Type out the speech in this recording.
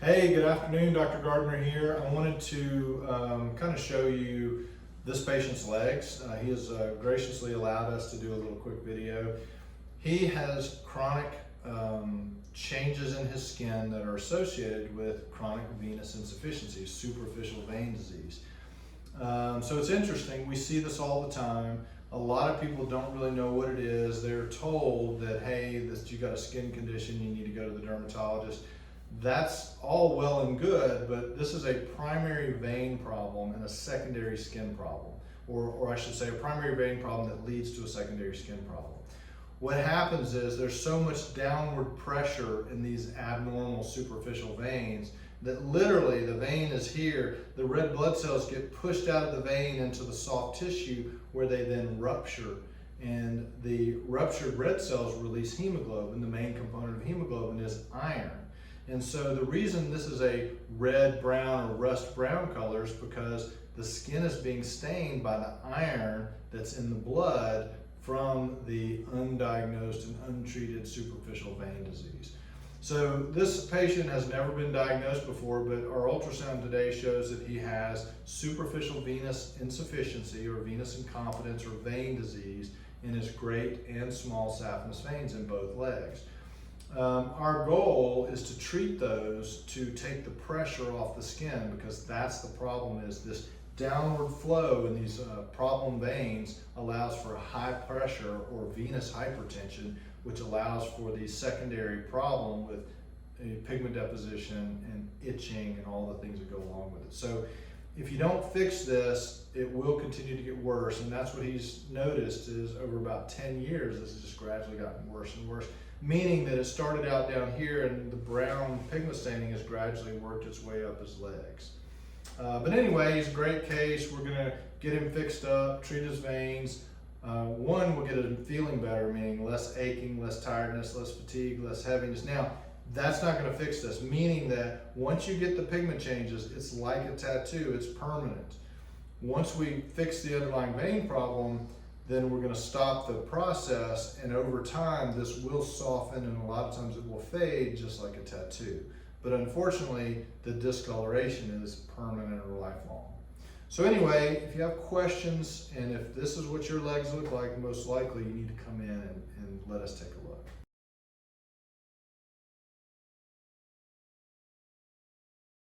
Hey, good afternoon, Dr. Gardner here. I wanted to kind of show you this patient's legs. He has graciously allowed us to do a little quick video. He has chronic changes in his skin that are associated with chronic venous insufficiency, superficial vein disease. So it's interesting, we see this all the time. A lot of people don't really know what it is. They're told that, hey, you got a skin condition, you need to go to the dermatologist. That's all well and good, but this is a primary vein problem and a secondary skin problem, or I should say a primary vein problem that leads to a secondary skin problem. What happens is there's so much downward pressure in these abnormal superficial veins that literally the vein is here, the red blood cells get pushed out of the vein into the soft tissue where they then rupture, and the ruptured red cells release hemoglobin. The main component of hemoglobin is iron. And so the reason this is a red, brown, or rust brown color is because the skin is being stained by the iron that's in the blood from the undiagnosed and untreated superficial vein disease. So this patient has never been diagnosed before, but our ultrasound today shows that he has superficial venous insufficiency or venous incompetence or vein disease in his great and small saphenous veins in both legs. Our goal is to treat those to take the pressure off the skin, because that's the problem, is this downward flow in these problem veins allows for high pressure or venous hypertension, which allows for the secondary problem with pigment deposition and itching and all the things that go along with it. So if you don't fix this, it will continue to get worse, and that's what he's noticed is over about 10 years, this has just gradually gotten worse and worse, meaning that it started out down here and the brown pigment staining has gradually worked its way up his legs. But anyway, he's a great case. We're gonna get him fixed up, treat his veins. One, we'll get him feeling better, meaning less aching, less tiredness, less fatigue, less heaviness. Now, that's not gonna fix this, meaning that once you get the pigment changes, it's like a tattoo, it's permanent. Once we fix the underlying vein problem, then we're going to stop the process, and over time this will soften, and a lot of times it will fade just like a tattoo. But unfortunately, the discoloration is permanent or lifelong. So anyway, if you have questions and if this is what your legs look like, most likely you need to come in and let us take a look.